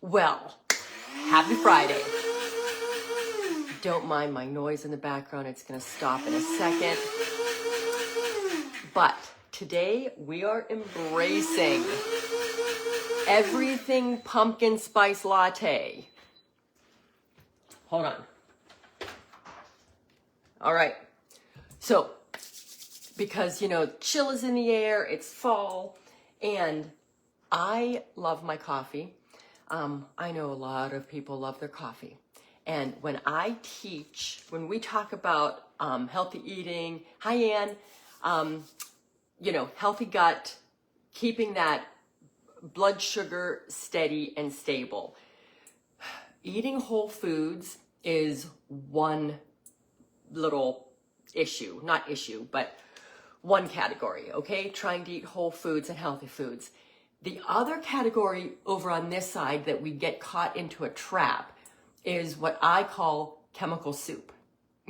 Well, happy Friday. Don't mind my noise in the background. It's going to stop in a second. But today we are embracing everything pumpkin spice latte. Hold on. All right. So, because, chill is in the air, it's fall, and I love my coffee. I know a lot of people love their coffee. And when we talk about healthy eating, hi Ann, healthy gut, keeping that blood sugar steady and stable. Eating whole foods is one little but one category, okay? Trying to eat whole foods and healthy foods. The other category over on this side that we get caught into a trap is what I call chemical soup,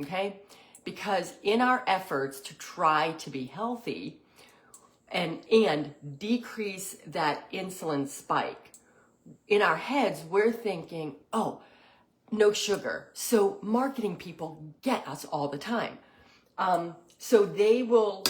okay? Because in our efforts to try to be healthy and decrease that insulin spike, in our heads, we're thinking, oh, no sugar. So marketing people get us all the time. So they will,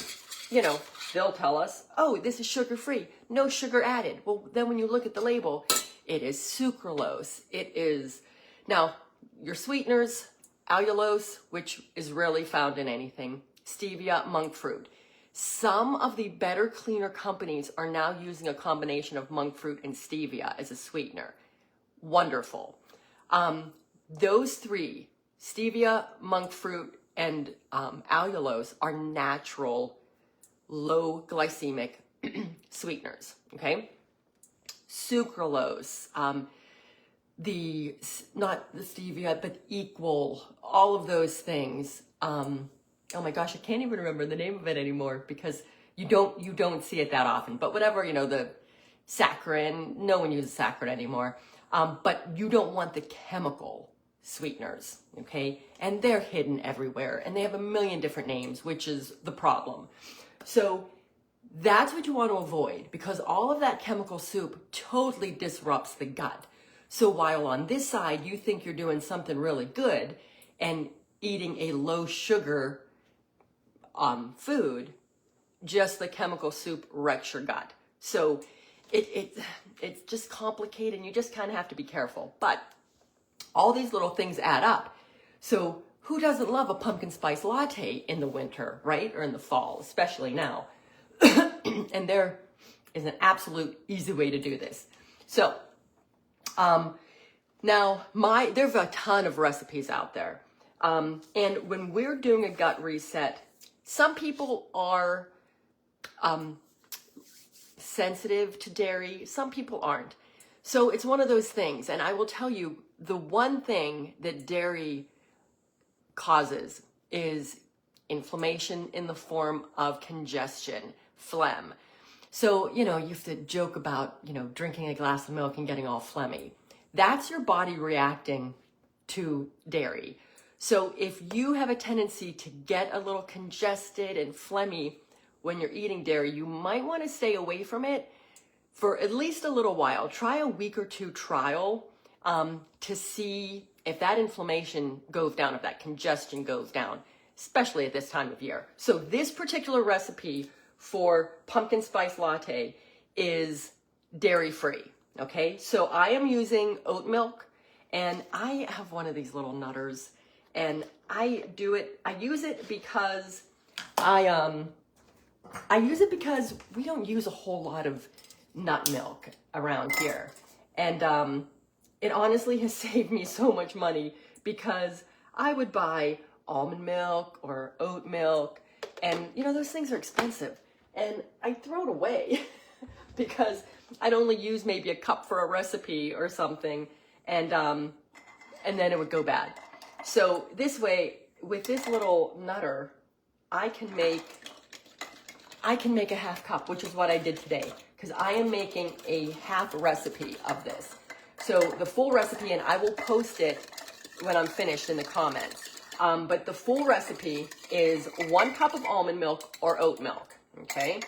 they'll tell us, oh, this is sugar-free, no sugar added. Well, then when you look at the label, it is sucralose. It is, now, your sweeteners, allulose, which is rarely found in anything, stevia, monk fruit. Some of the better, cleaner companies are now using a combination of monk fruit and stevia as a sweetener. Wonderful. Those three, stevia, monk fruit, and allulose, are natural, low glycemic sweeteners, okay? Sucralose, not the stevia, but equal, all of those things. Oh my gosh, I can't even remember the name of it anymore because you don't see it that often. But whatever, the saccharin, no one uses saccharin anymore. But you don't want the chemical sweeteners, okay? And they're hidden everywhere and they have a million different names, which is the problem. So that's what you want to avoid because all of that chemical soup totally disrupts the gut. So while on this side, you think you're doing something really good and eating a low sugar food, just the chemical soup wrecks your gut. So it's just complicated and you just kind of have to be careful. But all these little things add up. So who doesn't love a pumpkin spice latte in the winter, right? Or in the fall, especially now. And there is an absolute easy way to do this. So now there's a ton of recipes out there. And when we're doing a gut reset, some people are sensitive to dairy, some people aren't. So it's one of those things. And I will tell you, the one thing that dairy causes is inflammation in the form of congestion, phlegm. So, you have to joke about, drinking a glass of milk and getting all phlegmy. That's your body reacting to dairy. So if you have a tendency to get a little congested and phlegmy when you're eating dairy, you might want to stay away from it for at least a little while. Try a week or two trial to see if that inflammation goes down, if that congestion goes down, especially at this time of year. So this particular recipe for pumpkin spice latte is dairy-free, okay? So I am using oat milk, and I have one of these little nutters, and I use it because we don't use a whole lot of nut milk around here. And it honestly has saved me so much money because I would buy almond milk or oat milk, and those things are expensive. And I throw it away because I'd only use maybe a cup for a recipe or something, and then it would go bad. So this way, with this little nutter, I can make a half cup, which is what I did today, because I am making a half recipe of this. So the full recipe, and I will post it when I'm finished in the comments. But the full recipe is 1 cup of almond milk or oat milk, okay?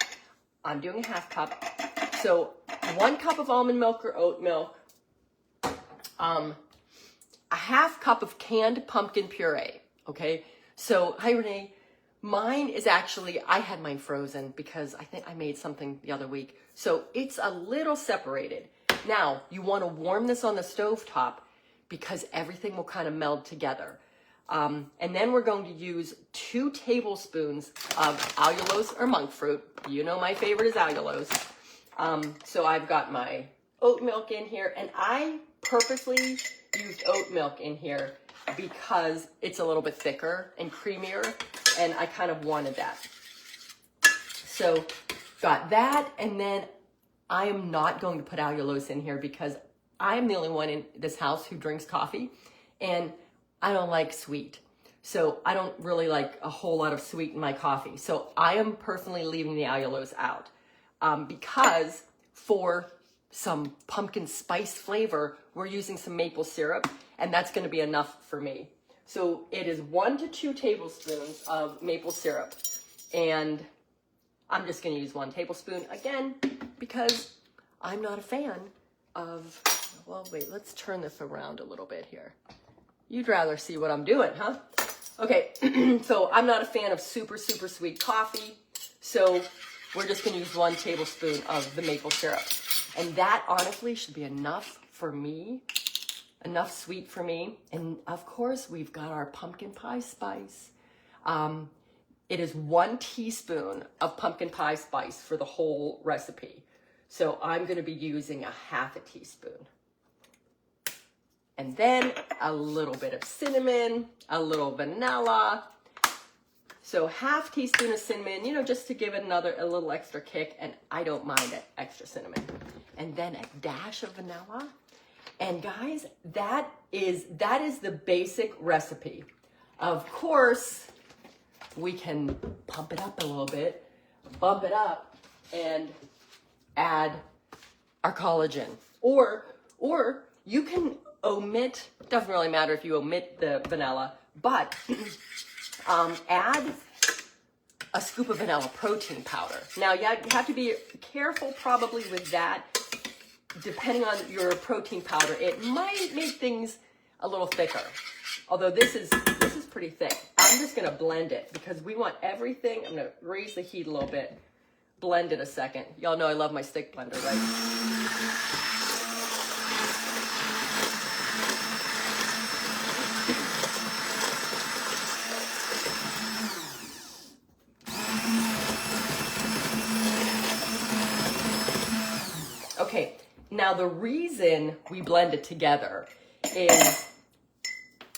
I'm doing a half cup. So 1 cup of almond milk or oat milk, a half cup of canned pumpkin puree, okay? So, hi Renee. Mine is actually, I had mine frozen because I think I made something the other week. So it's a little separated. Now, you want to warm this on the stove top because everything will kind of meld together. And then we're going to use 2 tablespoons of allulose or monk fruit. You know my favorite is allulose. So I've got my oat milk in here, and I purposely used oat milk in here because it's a little bit thicker and creamier, and I kind of wanted that. So got that, and then I am not going to put allulose in here because I am the only one in this house who drinks coffee, and I don't like sweet. So I don't really like a whole lot of sweet in my coffee. So I am personally leaving the allulose out because for some pumpkin spice flavor, we're using some maple syrup, and that's going to be enough for me. So it is 1 to 2 tablespoons of maple syrup, and I'm just going to use 1 tablespoon again because I'm not a fan of, well, wait, let's turn this around a little bit here. You'd rather see what I'm doing, huh? Okay, so I'm not a fan of super, super sweet coffee, so we're just going to use 1 tablespoon of the maple syrup. And that honestly should be enough for me, enough sweet for me. And of course, we've got our pumpkin pie spice. It is 1 teaspoon of pumpkin pie spice for the whole recipe. So I'm going to be using a half a teaspoon. And then a little bit of cinnamon, a little vanilla. So half teaspoon of cinnamon, you know, just to give it a little extra kick. And I don't mind that extra cinnamon. And then a dash of vanilla. And guys, that is the basic recipe. Of course, we can pump it up a little bit, bump it up, and add our collagen. Or you can omit, doesn't really matter if you omit the vanilla, but add a scoop of vanilla protein powder. Now, you have to be careful probably with that. Depending on your protein powder, it might make things a little thicker. Although this is pretty thick. I'm just gonna blend it because we want everything. I'm gonna raise the heat a little bit, blend it a second. Y'all know I love my stick blender, right? Okay, now the reason we blend it together is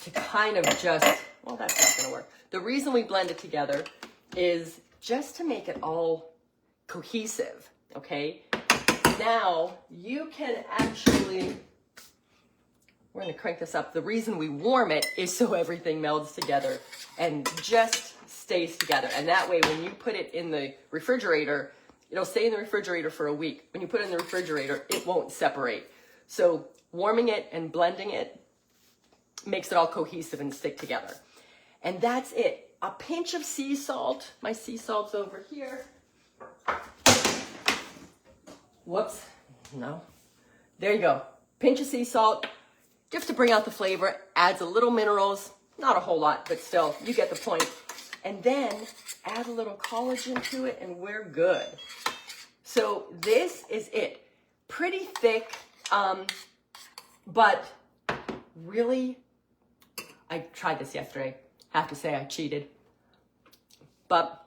to kind of just, well, that's not gonna work. The reason we blend it together is just to make it all cohesive, okay? Now, you can actually, we're gonna crank this up. The reason we warm it is so everything melds together and just stays together. And that way, when you put it in the refrigerator, it'll stay in the refrigerator for a week. When you put it in the refrigerator, it won't separate. So warming it and blending it makes it all cohesive and stick together. And that's it. A pinch of sea salt. My sea salt's over here. Whoops. No. There you go. Pinch of sea salt. Just to bring out the flavor. Adds a little minerals. Not a whole lot, but still, you get the point. And then add a little collagen to it and we're good. So this is it. Pretty thick, but really, I tried this yesterday. Have to say I cheated, but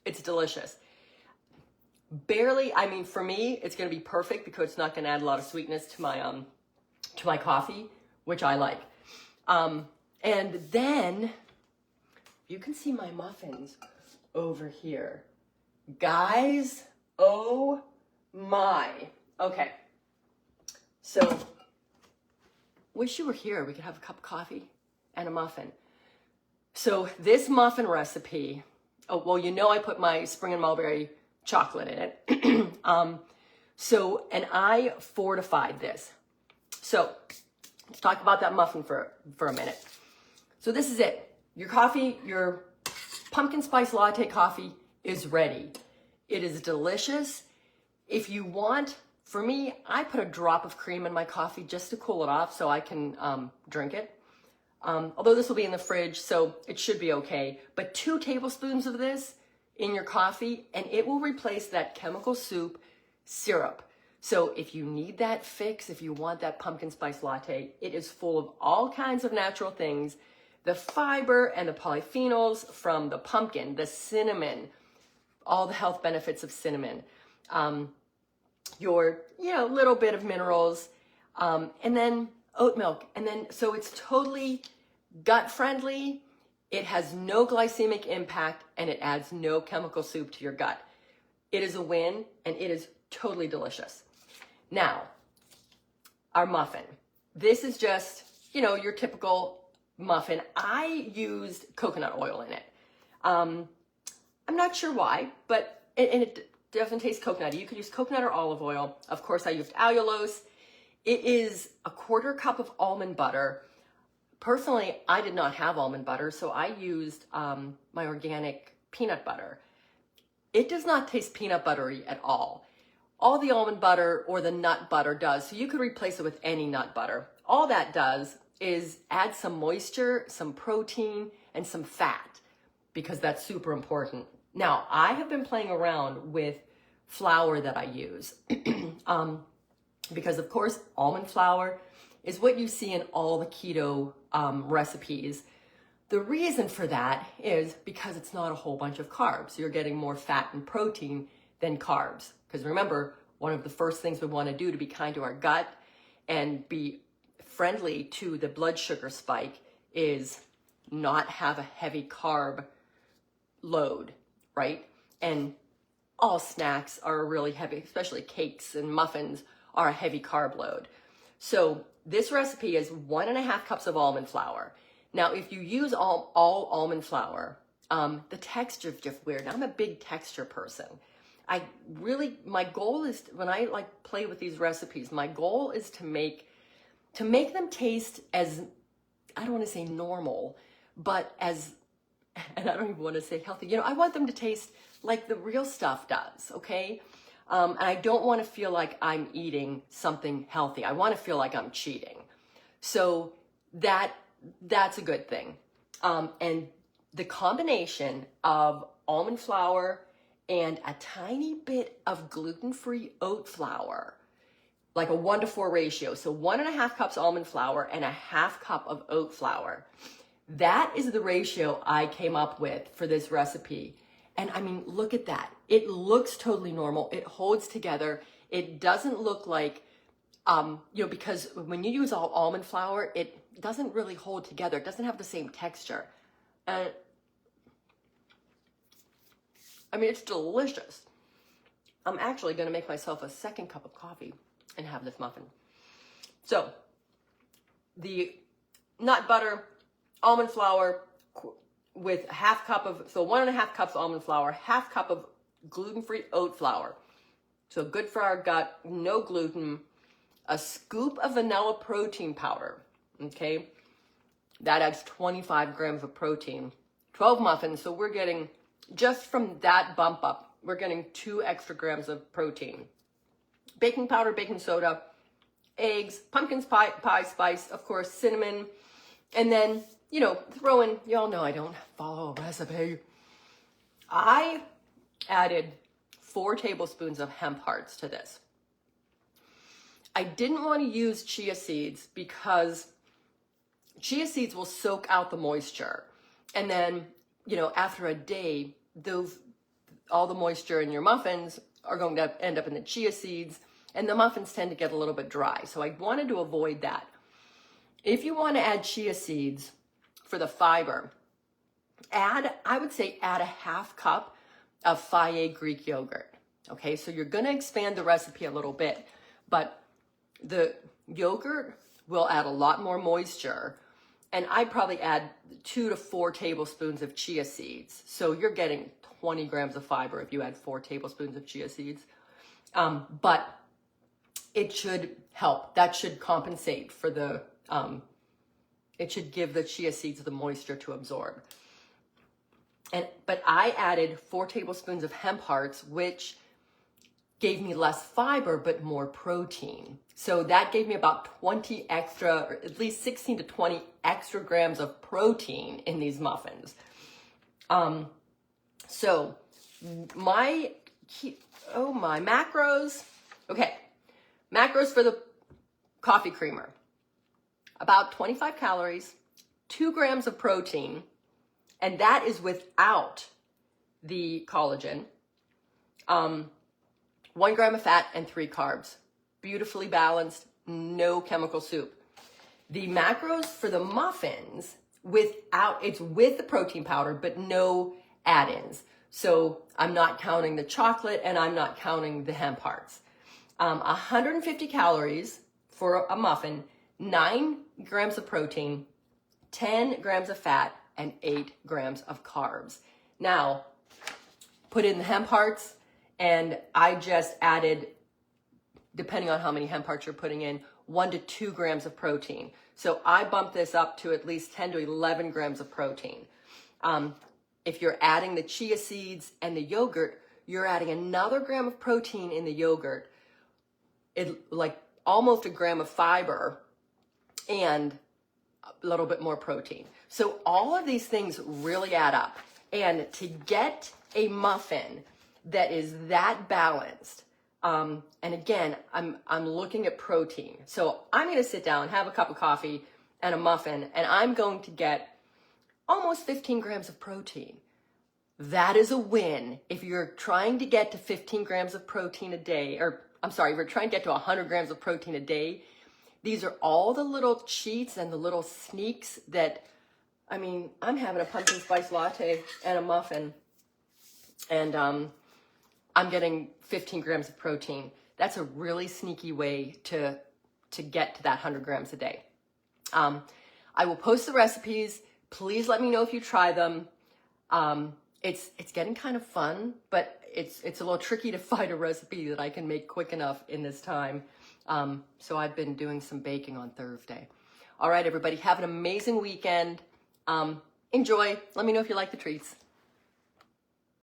it's delicious. Barely, I mean, for me, it's gonna be perfect because it's not gonna add a lot of sweetness to my coffee, which I like. And then you can see my muffins over here. Guys, oh my. Okay, so wish you were here. We could have a cup of coffee and a muffin. So this muffin recipe, oh, well, you know I put my spring and mulberry chocolate in it. And I fortified this. So let's talk about that muffin for a minute. So this is it. Your coffee, your pumpkin spice latte coffee is ready. It is delicious. If you want For me, I put a drop of cream in my coffee just to cool it off so I can drink it. Although this will be in the fridge, so it should be okay. But 2 tablespoons of this in your coffee, and it will replace that chemical soup syrup. So if you need that fix, if you want that pumpkin spice latte, it is full of all kinds of natural things. The fiber and the polyphenols from the pumpkin, the cinnamon, all the health benefits of cinnamon, your, little bit of minerals, and then oat milk. And then, so it's totally gut friendly. It has no glycemic impact, and it adds no chemical soup to your gut. It is a win, and it is totally delicious. Now, our muffin. This is just, your typical muffin. I used coconut oil in it. I'm not sure why, but it doesn't taste coconutty. You could use coconut or olive oil. Of course, I used allulose. It is a 1/4 cup of almond butter. Personally, I did not have almond butter, so I used my organic peanut butter. It does not taste peanut buttery at all. All the almond butter or the nut butter does, so you could replace it with any nut butter. All that does is add some moisture, some protein, and some fat, because that's super important. Now, I have been playing around with flour that I use because, of course, almond flour is what you see in all the keto recipes. The reason for that is because it's not a whole bunch of carbs. You're getting more fat and protein than carbs. Because remember, one of the first things we want to do to be kind to our gut and be friendly to the blood sugar spike is not have a heavy carb load, right? And all snacks are really heavy, especially cakes and muffins are a heavy carb load. So this recipe is 1.5 cups of almond flour. Now, if you use all almond flour, the texture is just weird. I'm a big texture person. My goal is, when I play with these recipes, my goal is to make them taste as, I don't want to say normal, but as, and I don't even want to say healthy. I want them to taste like the real stuff does, okay? And I don't want to feel like I'm eating something healthy. I want to feel like I'm cheating. So that's a good thing. And the combination of almond flour and a tiny bit of gluten-free oat flour, like a 1-to-4 ratio. So 1.5 cups almond flour and 1/2 cup of oat flour. That is the ratio I came up with for this recipe. And I mean, look at that. It looks totally normal. It holds together. It doesn't look like, because when you use all almond flour, it doesn't really hold together. It doesn't have the same texture. And I mean, it's delicious. I'm actually going to make myself a 2nd cup of coffee and have this muffin. So the nut butter, almond flour with 1/2 cup of, so 1.5 cups almond flour, 1/2 cup of gluten-free oat flour. So good for our gut, no gluten, a scoop of vanilla protein powder, okay? That adds 25 grams of protein, 12 muffins. So we're getting, just from that bump up, we're getting 2 extra grams of protein. Baking powder, baking soda, eggs, pumpkin pie spice, of course, cinnamon, and then, throw in, y'all know I don't follow a recipe. I added 4 tablespoons of hemp hearts to this. I didn't want to use chia seeds because chia seeds will soak out the moisture. And then, after a day, all the moisture in your muffins are going to end up in the chia seeds, and the muffins tend to get a little bit dry. So I wanted to avoid that. If you want to add chia seeds for the fiber, I would say add 1/2 cup of Fage Greek yogurt. Okay, so you're going to expand the recipe a little bit, but the yogurt will add a lot more moisture, and I'd probably add 2 to 4 tablespoons of chia seeds. So you're getting 20 grams of fiber if you add 4 tablespoons of chia seeds. But it should help. That should compensate for it should give the chia seeds the moisture to absorb. But I added 4 tablespoons of hemp hearts, which gave me less fiber, but more protein. So that gave me about 20 extra, or at least 16 to 20 extra grams of protein in these muffins. So my macros, okay, macros for the coffee creamer, about 25 calories, 2 grams of protein, and that is without the collagen, 1 gram of fat and 3 carbs. Beautifully balanced, no chemical soup. The macros for the muffins, it's with the protein powder, but no add-ins. So I'm not counting the chocolate and I'm not counting the hemp hearts. 150 calories for a muffin, 9 grams of protein, 10 grams of fat, and 8 grams of carbs. Now, put in the hemp hearts, and I just added, depending on how many hemp hearts you're putting in, 1 to 2 grams of protein. So I bumped this up to at least 10 to 11 grams of protein. If you're adding the chia seeds and the yogurt, you're adding another gram of protein in the yogurt, like almost a gram of fiber and a little bit more protein. So all of these things really add up. And to get a muffin that is that balanced, and again, I'm looking at protein. So I'm going to sit down, have a cup of coffee and a muffin, and I'm going to get almost 15 grams of protein. That is a win. If you're trying to get to 15 grams of protein a day, if you're trying to get to 100 grams of protein a day, these are all the little cheats and the little sneaks that, I'm having a pumpkin spice latte and a muffin, and I'm getting 15 grams of protein. That's a really sneaky way to get to that 100 grams a day. I will post the recipes. Please let me know if you try them. It's getting kind of fun, but it's a little tricky to find a recipe that I can make quick enough in this time. So I've been doing some baking on Thursday. All right, everybody, have an amazing weekend. Enjoy. Let me know if you like the treats.